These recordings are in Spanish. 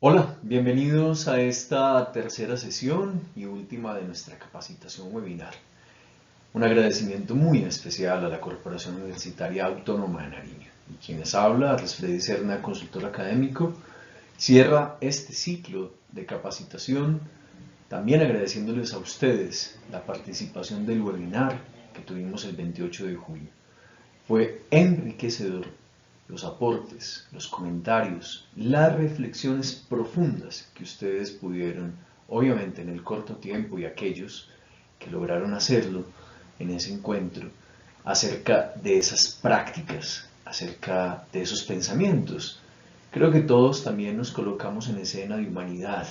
Hola, bienvenidos a esta tercera sesión y última de nuestra capacitación webinar. Un agradecimiento muy especial a la Corporación Universitaria Autónoma de Nariño. Y quienes habla, Freddy Serna, consultor académico, cierra este ciclo de capacitación, también agradeciéndoles a ustedes la participación del webinar que tuvimos el 28 de julio. Fue enriquecedor los aportes, los comentarios, las reflexiones profundas que ustedes pudieron, obviamente en el corto tiempo, y aquellos que lograron hacerlo en ese encuentro, acerca de esas prácticas, acerca de esos pensamientos. Creo que todos también nos colocamos en escena de humanidad,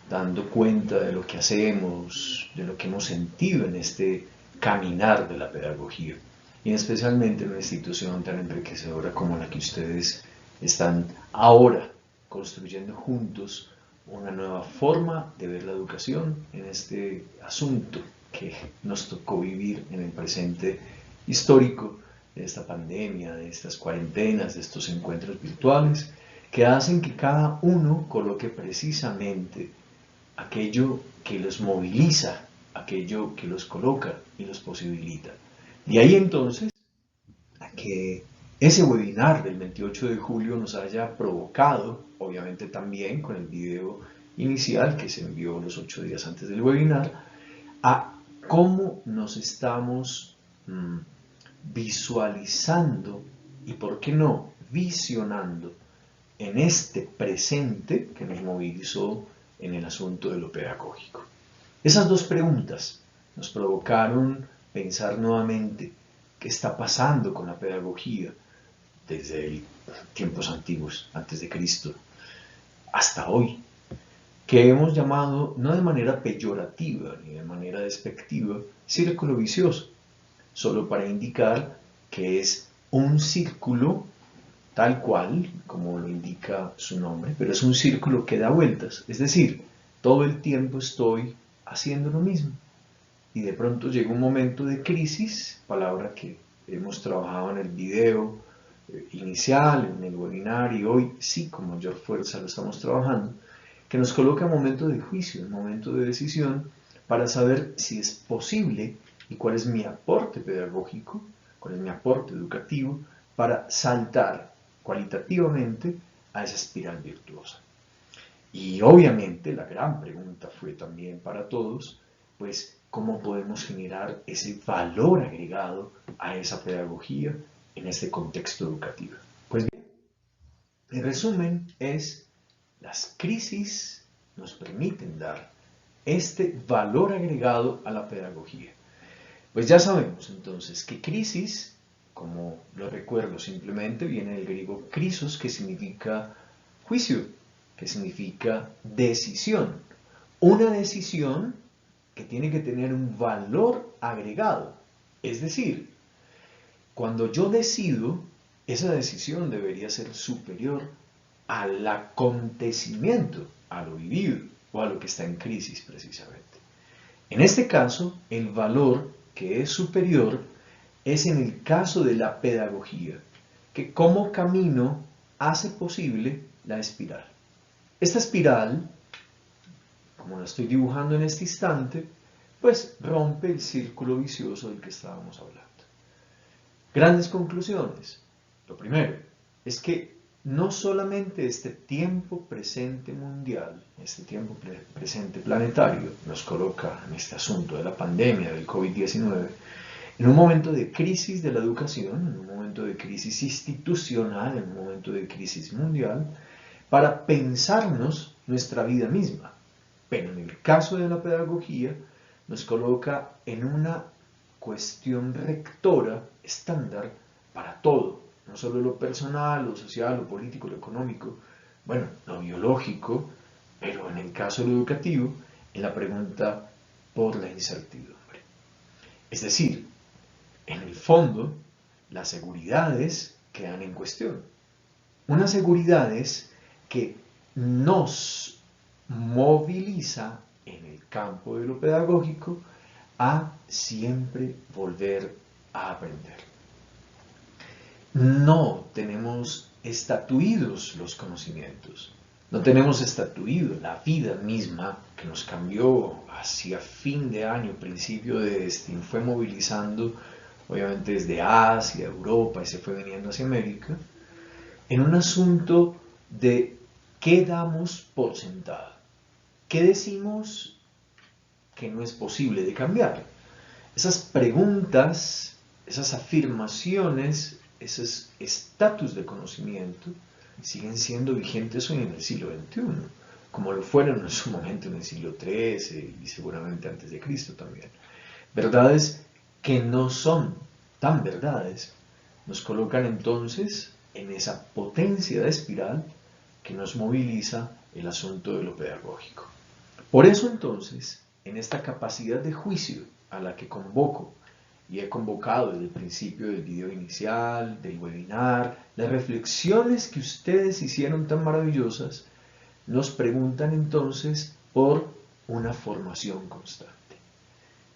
dando cuenta de lo que hacemos, de lo que hemos sentido en este caminar de la pedagogía, y especialmente en una institución tan enriquecedora como la que ustedes están ahora construyendo juntos una nueva forma de ver la educación en este asunto que nos tocó vivir en el presente histórico de esta pandemia, de estas cuarentenas, de estos encuentros virtuales, que hacen que cada uno coloque precisamente aquello que los moviliza, aquello que los coloca y los posibilita. De ahí entonces a que ese webinar del 28 de julio nos haya provocado, obviamente también con el video inicial que se envió los 8 días antes del webinar, a cómo nos estamos visualizando y, por qué no, visionando en este presente que nos movilizó en el asunto de lo pedagógico. Esas dos preguntas nos provocaron pensar nuevamente qué está pasando con la pedagogía desde tiempos antiguos, antes de Cristo, hasta hoy, que hemos llamado, no de manera peyorativa ni de manera despectiva, círculo vicioso, solo para indicar que es un círculo tal cual, como lo indica su nombre, pero es un círculo que da vueltas, es decir, todo el tiempo estoy haciendo lo mismo. Y de pronto llega un momento de crisis, palabra que hemos trabajado en el video inicial, en el webinar, y hoy sí con mayor fuerza lo estamos trabajando, que nos coloca en momento de juicio, en momento de decisión, para saber si es posible y cuál es mi aporte pedagógico, cuál es mi aporte educativo, para saltar cualitativamente a esa espiral virtuosa. Y obviamente la gran pregunta fue también para todos, pues, ¿cómo podemos generar ese valor agregado a esa pedagogía en este contexto educativo? Pues bien, en resumen es, las crisis nos permiten dar este valor agregado a la pedagogía. Pues ya sabemos entonces que crisis, como lo recuerdo simplemente, viene del griego krisos, que significa juicio, que significa decisión. Una decisión que tiene que tener un valor agregado. Es decir, cuando yo decido, esa decisión debería ser superior al acontecimiento, a lo vivido o a lo que está en crisis precisamente. En este caso, el valor que es superior es en el caso de la pedagogía, que como camino hace posible la espiral. Esta espiral, como la estoy dibujando en este instante, pues rompe el círculo vicioso del que estábamos hablando. Grandes conclusiones. Lo primero es que no solamente este tiempo presente mundial, este tiempo presente planetario, nos coloca en este asunto de la pandemia del COVID-19, en un momento de crisis de la educación, en un momento de crisis institucional, en un momento de crisis mundial, para pensarnos nuestra vida misma. Pero en el caso de la pedagogía, nos coloca en una cuestión rectora estándar para todo, no solo lo personal, lo social, lo político, lo económico, bueno, lo biológico, pero en el caso de lo educativo, en la pregunta por la incertidumbre. Es decir, en el fondo, las seguridades quedan en cuestión. Unas seguridades que nos moviliza en el campo de lo pedagógico a siempre volver a aprender. No tenemos estatuidos los conocimientos. No tenemos estatuido la vida misma que nos cambió hacia fin de año, principio de este, y fue movilizando, obviamente desde Asia, Europa, y se fue viniendo hacia América, en un asunto de qué damos por sentado, qué decimos que no es posible de cambiar. Esas preguntas, esas afirmaciones, esos estatus de conocimiento siguen siendo vigentes hoy en el siglo XXI, como lo fueron en su momento en el siglo XIII y seguramente antes de Cristo también. Verdades que no son tan verdades nos colocan entonces en esa potencia de espiral que nos moviliza el asunto de lo pedagógico. Por eso entonces, en esta capacidad de juicio a la que convoco y he convocado desde el principio del video inicial, del webinar, las reflexiones que ustedes hicieron tan maravillosas, nos preguntan entonces por una formación constante.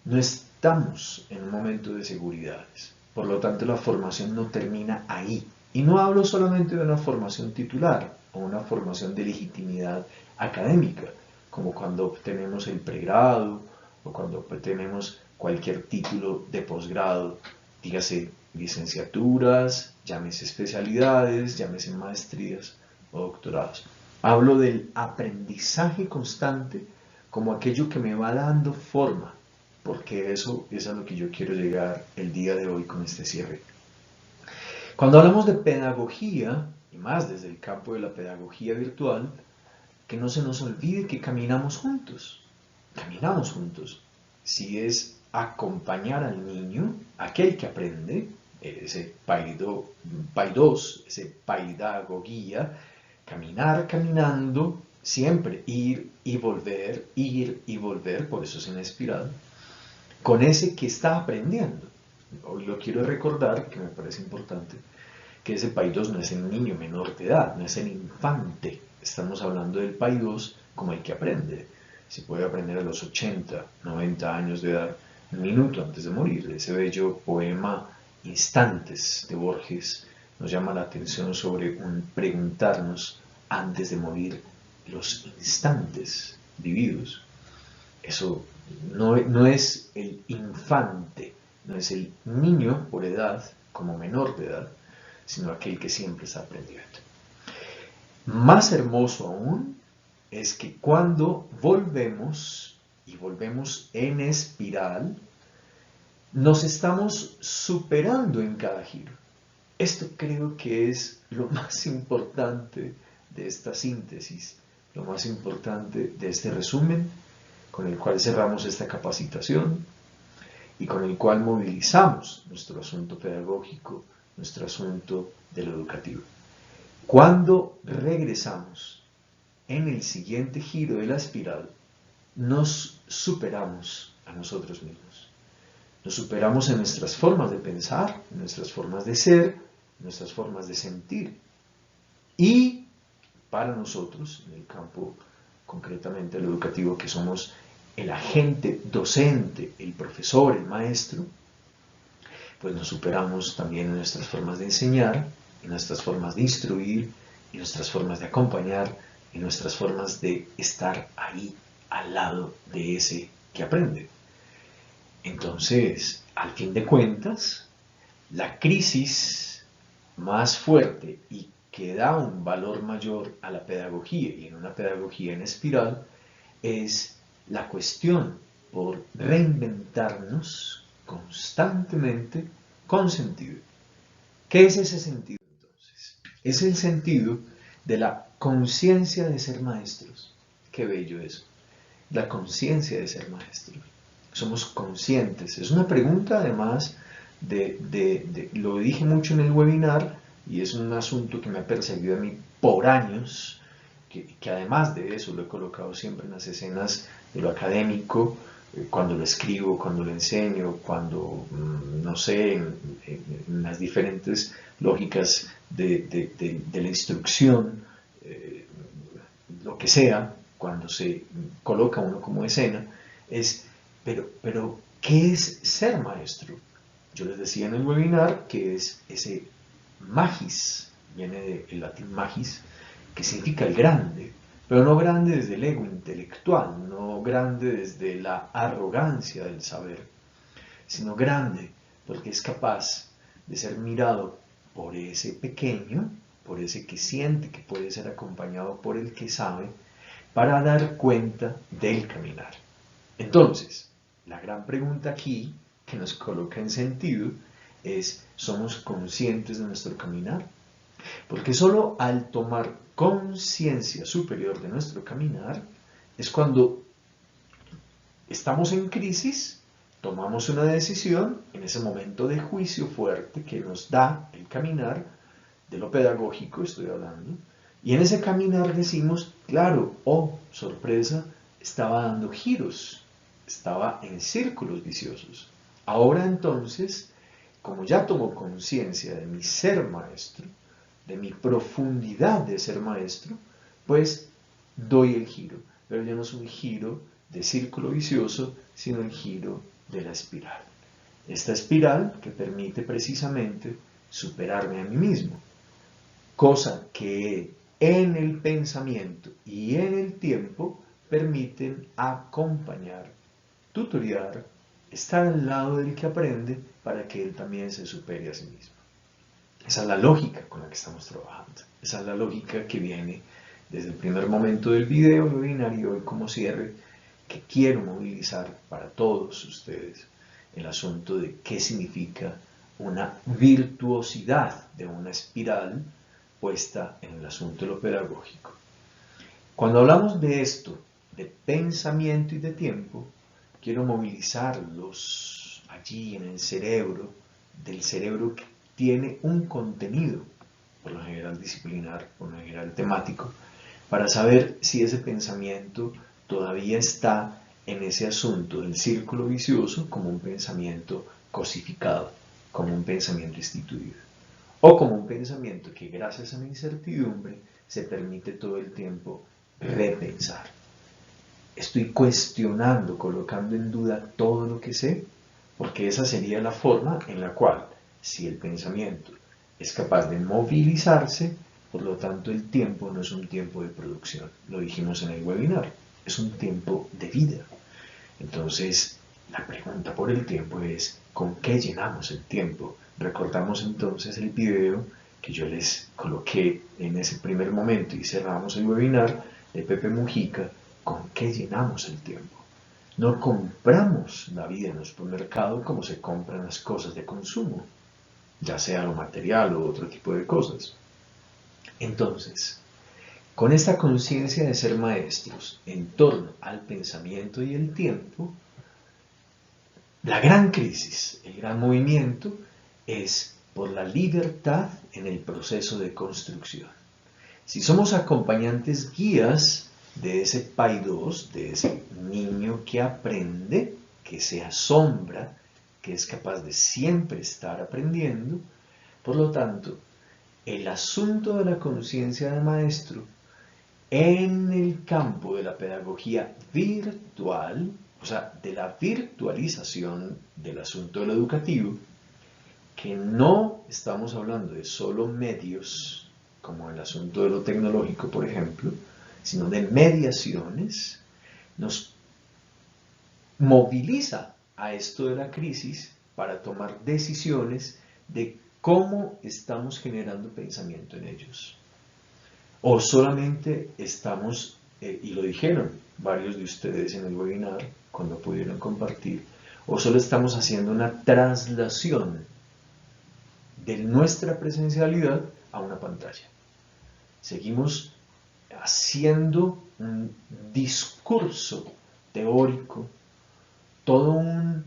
No estamos en un momento de seguridades, por lo tanto la formación no termina ahí. Y no hablo solamente de una formación titular o una formación de legitimidad académica, como cuando obtenemos el pregrado o cuando obtenemos cualquier título de posgrado, dígase licenciaturas, llámese especialidades, llámese maestrías o doctorados. Hablo del aprendizaje constante como aquello que me va dando forma, porque eso es a lo que yo quiero llegar el día de hoy con este cierre. Cuando hablamos de pedagogía, y más desde el campo de la pedagogía virtual, que no se nos olvide que caminamos juntos. Si es acompañar al niño, aquel que aprende, ese paidos, ese paidagogía, caminar caminando, siempre ir y volver, por eso es en espiral, con ese que está aprendiendo. Hoy lo quiero recordar, que me parece importante, que ese paidos no es el niño menor de edad, no es el infante. Estamos hablando del paidos como el que aprende. Se puede aprender a los 80, 90 años de edad, un minuto antes de morir. Ese bello poema Instantes de Borges nos llama la atención sobre un preguntarnos antes de morir los instantes vividos. Eso no es el infante, no es el niño por edad como menor de edad, sino aquel que siempre está aprendiendo. Más hermoso aún es que cuando volvemos, y volvemos en espiral, nos estamos superando en cada giro. Esto creo que es lo más importante de esta síntesis, lo más importante de este resumen, con el cual cerramos esta capacitación y con el cual movilizamos nuestro asunto pedagógico, nuestro asunto de lo educativo. Cuando regresamos en el siguiente giro de la espiral, nos superamos a nosotros mismos. Nos superamos en nuestras formas de pensar, en nuestras formas de ser, en nuestras formas de sentir. Y para nosotros, en el campo concretamente el educativo, que somos el agente docente, el profesor, el maestro, pues nos superamos también en nuestras formas de enseñar, en nuestras formas de instruir, en nuestras formas de acompañar, en nuestras formas de estar ahí al lado de ese que aprende. Entonces, al fin de cuentas, la crisis más fuerte y que da un valor mayor a la pedagogía y en una pedagogía en espiral es la cuestión por reinventarnos constantemente con sentido. ¿Qué es ese sentido entonces? Es el sentido de la conciencia de ser maestros. Qué bello eso. La conciencia de ser maestros. Somos conscientes. Es una pregunta además lo dije mucho en el webinar y es un asunto que me ha perseguido a mí por años, que además de eso lo he colocado siempre en las escenas de lo académico, cuando lo escribo, cuando lo enseño, cuando, no sé, en las diferentes lógicas de la instrucción, lo que sea, cuando se coloca uno como escena, es, pero, ¿qué es ser maestro? Yo les decía en el webinar que es ese magis, viene del latín magis, que significa el grande. pero no grande desde el ego intelectual, no grande desde la arrogancia del saber, sino grande porque es capaz de ser mirado por ese pequeño, por ese que siente que puede ser acompañado por el que sabe, para dar cuenta del caminar. Entonces, la gran pregunta aquí que nos coloca en sentido es, ¿somos conscientes de nuestro caminar? Porque solo al tomar conciencia superior de nuestro caminar es cuando estamos en crisis, tomamos una decisión en ese momento de juicio fuerte que nos da el caminar, de lo pedagógico estoy hablando, y en ese caminar decimos, claro, oh, sorpresa, estaba dando giros, estaba en círculos viciosos. Ahora entonces, como ya tomo conciencia de mi ser maestro, de mi profundidad de ser maestro, pues doy el giro. Pero ya no es un giro de círculo vicioso, sino el giro de la espiral. Esta espiral que permite precisamente superarme a mí mismo, cosa que en el pensamiento y en el tiempo permiten acompañar, tutoriar, estar al lado del que aprende para que él también se supere a sí mismo. Esa es la lógica con la que estamos trabajando. Esa es la lógica que viene desde el primer momento del video webinar y hoy como cierre, que quiero movilizar para todos ustedes el asunto de qué significa una virtuosidad de una espiral puesta en el asunto de lo pedagógico. Cuando hablamos de esto, de pensamiento y de tiempo, quiero movilizarlos allí en el cerebro, del cerebro que tiene un contenido, por lo general disciplinar, por lo general temático, para saber si ese pensamiento todavía está en ese asunto del círculo vicioso como un pensamiento cosificado, como un pensamiento instituido, o como un pensamiento que gracias a la incertidumbre se permite todo el tiempo repensar. Estoy cuestionando, colocando en duda todo lo que sé, porque esa sería la forma en la cual, si el pensamiento es capaz de movilizarse, por lo tanto el tiempo no es un tiempo de producción, lo dijimos en el webinar, es un tiempo de vida. Entonces, la pregunta por el tiempo es, ¿con qué llenamos el tiempo? Recordamos entonces el video que yo les coloqué en ese primer momento y cerramos el webinar de Pepe Mujica, ¿con qué llenamos el tiempo? No compramos la vida en el supermercado como se compran las cosas de consumo, ya sea lo material o otro tipo de cosas. Entonces, con esta conciencia de ser maestros en torno al pensamiento y el tiempo, la gran crisis, el gran movimiento es por la libertad en el proceso de construcción. Si somos acompañantes guías de ese paidos, de ese niño que aprende, que se asombra, que es capaz de siempre estar aprendiendo, por lo tanto, el asunto de la conciencia del maestro en el campo de la pedagogía virtual, o sea, de la virtualización del asunto de lo educativo, que no estamos hablando de solo medios, como el asunto de lo tecnológico, por ejemplo, sino de mediaciones, nos moviliza a esto de la crisis para tomar decisiones de cómo estamos generando pensamiento en ellos. O solamente estamos, y lo dijeron varios de ustedes en el webinar, cuando pudieron compartir, o solo estamos haciendo una traslación de nuestra presencialidad a una pantalla. Seguimos haciendo un discurso teórico, todo un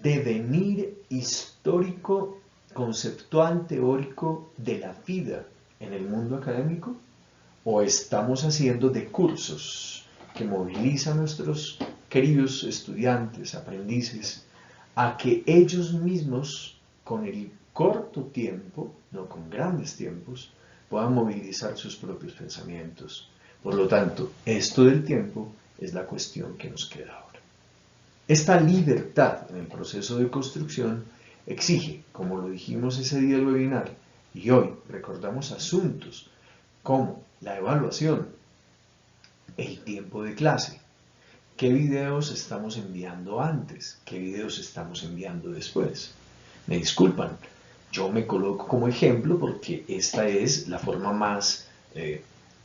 devenir histórico, conceptual, teórico de la vida en el mundo académico, o estamos haciendo de cursos que movilizan a nuestros queridos estudiantes, aprendices, a que ellos mismos, con el corto tiempo, no con grandes tiempos, puedan movilizar sus propios pensamientos. Por lo tanto, esto del tiempo es la cuestión que nos queda ahora. Esta libertad en el proceso de construcción exige, como lo dijimos ese día del webinar, y hoy recordamos asuntos como la evaluación, el tiempo de clase. ¿Qué videos estamos enviando antes? ¿Qué videos estamos enviando después? Me disculpan, yo me coloco como ejemplo porque esta es la forma más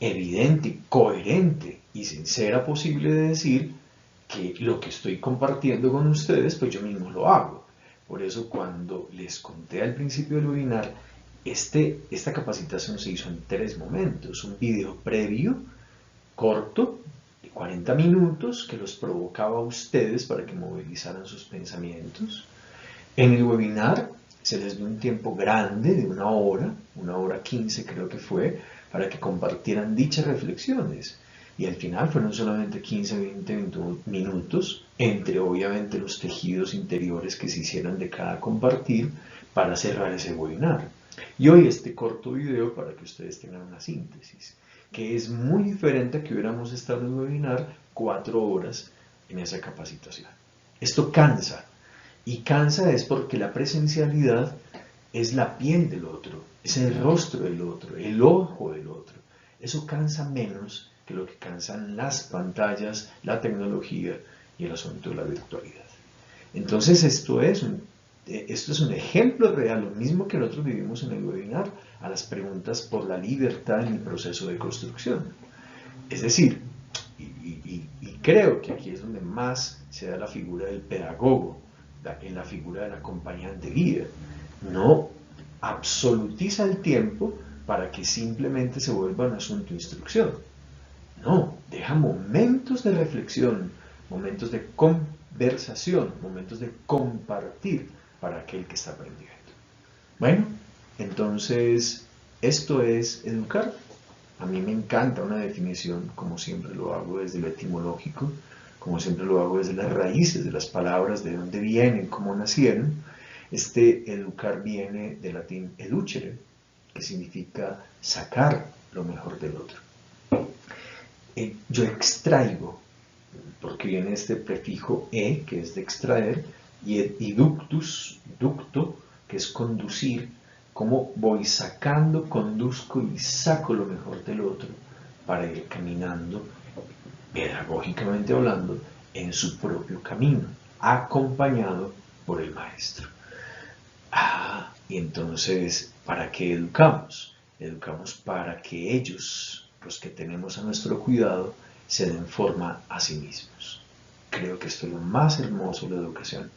evidente, coherente y sincera posible de decir que lo que estoy compartiendo con ustedes, pues yo mismo lo hago. Por eso cuando les conté al principio del webinar, esta capacitación se hizo en 3 momentos. Un video previo, corto, de 40 minutos, que los provocaba a ustedes para que movilizaran sus pensamientos. En el webinar se les dio un tiempo grande de 1 hora 15 creo que fue, para que compartieran dichas reflexiones. Y al final fueron solamente 15-20 minutos, entre obviamente los tejidos interiores que se hicieron de cada compartir para cerrar ese webinar. Y hoy este corto video para que ustedes tengan una síntesis, que es muy diferente a que hubiéramos estado en el webinar 4 horas en esa capacitación. Esto cansa, y cansa es porque la presencialidad es la piel del otro, es el rostro del otro, el ojo del otro. Eso cansa menos que lo que cansan las pantallas, la tecnología y el asunto de la virtualidad. Entonces esto es un ejemplo real, lo mismo que nosotros vivimos en el webinar, a las preguntas por la libertad en el proceso de construcción. Es decir, y creo que aquí es donde más se da la figura del pedagogo, en la figura del acompañante guía. No absolutiza el tiempo para que simplemente se vuelva un asunto de instrucción. No, deja momentos de reflexión, momentos de conversación, momentos de compartir para aquel que está aprendiendo. Bueno, entonces esto es educar. A mí me encanta una definición, como siempre lo hago desde lo etimológico, como siempre lo hago desde las raíces de las palabras, de dónde vienen, cómo nacieron. Este educar viene del latín educere, que significa sacar lo mejor del otro. Yo extraigo, porque viene este prefijo e, que es de extraer, y ductus, ducto, que es conducir, como voy sacando, conduzco y saco lo mejor del otro para ir caminando, pedagógicamente hablando, en su propio camino, acompañado por el maestro. Y entonces, ¿para qué educamos? Educamos para que ellos, los que tenemos a nuestro cuidado, se den forma a sí mismos. Creo que esto es lo más hermoso de la educación.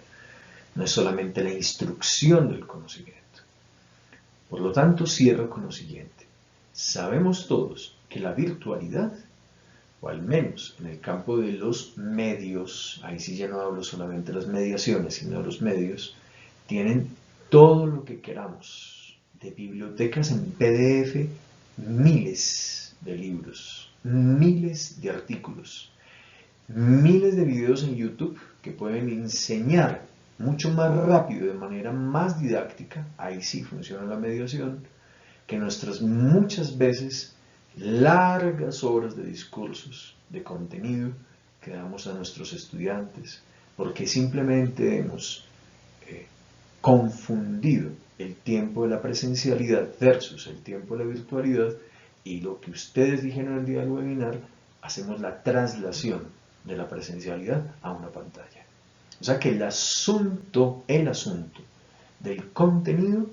No es solamente la instrucción del conocimiento. Por lo tanto, cierro con lo siguiente. Sabemos todos que la virtualidad, o al menos en el campo de los medios, ahí sí ya no hablo solamente de las mediaciones, sino de los medios, tienen todo lo que queramos, de bibliotecas en PDF, miles de libros, miles de artículos, miles de videos en YouTube que pueden enseñar mucho más rápido, de manera más didáctica, ahí sí funciona la mediación, que nuestras muchas veces largas horas de discursos, de contenido que damos a nuestros estudiantes, porque simplemente hemos confundido el tiempo de la presencialidad versus el tiempo de la virtualidad, y lo que ustedes dijeron el día del webinar, hacemos la traslación de la presencialidad a una pantalla. O sea que el asunto del contenido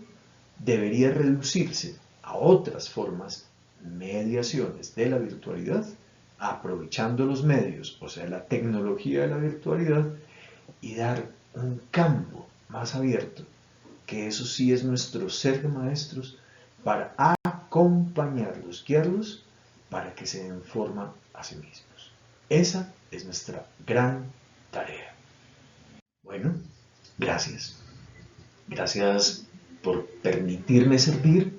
debería reducirse a otras formas, mediaciones de la virtualidad, aprovechando los medios, o sea, la tecnología de la virtualidad, y dar un campo más abierto, que eso sí es nuestro ser de maestros, para acompañarlos, guiarlos, para que se den forma a sí mismos. Esa es nuestra gran tarea. Bueno, gracias. Gracias por permitirme servir.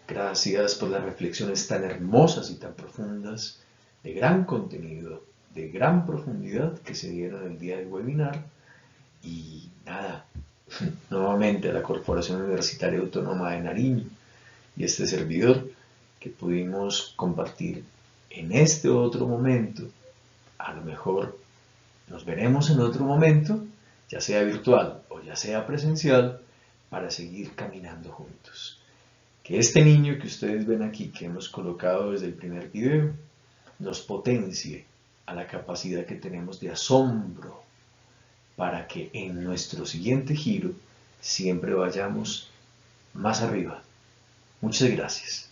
Gracias por las reflexiones tan hermosas y tan profundas, de gran contenido, de gran profundidad que se dieron el día del webinar. Y nada, nuevamente a la Corporación Universitaria Autónoma de Nariño y este servidor, que pudimos compartir en este otro momento. A lo mejor nos veremos en otro momento, ya sea virtual o ya sea presencial, para seguir caminando juntos. Que este niño que ustedes ven aquí, que hemos colocado desde el primer video, nos potencie a la capacidad que tenemos de asombro para que en nuestro siguiente giro siempre vayamos más arriba. Muchas gracias.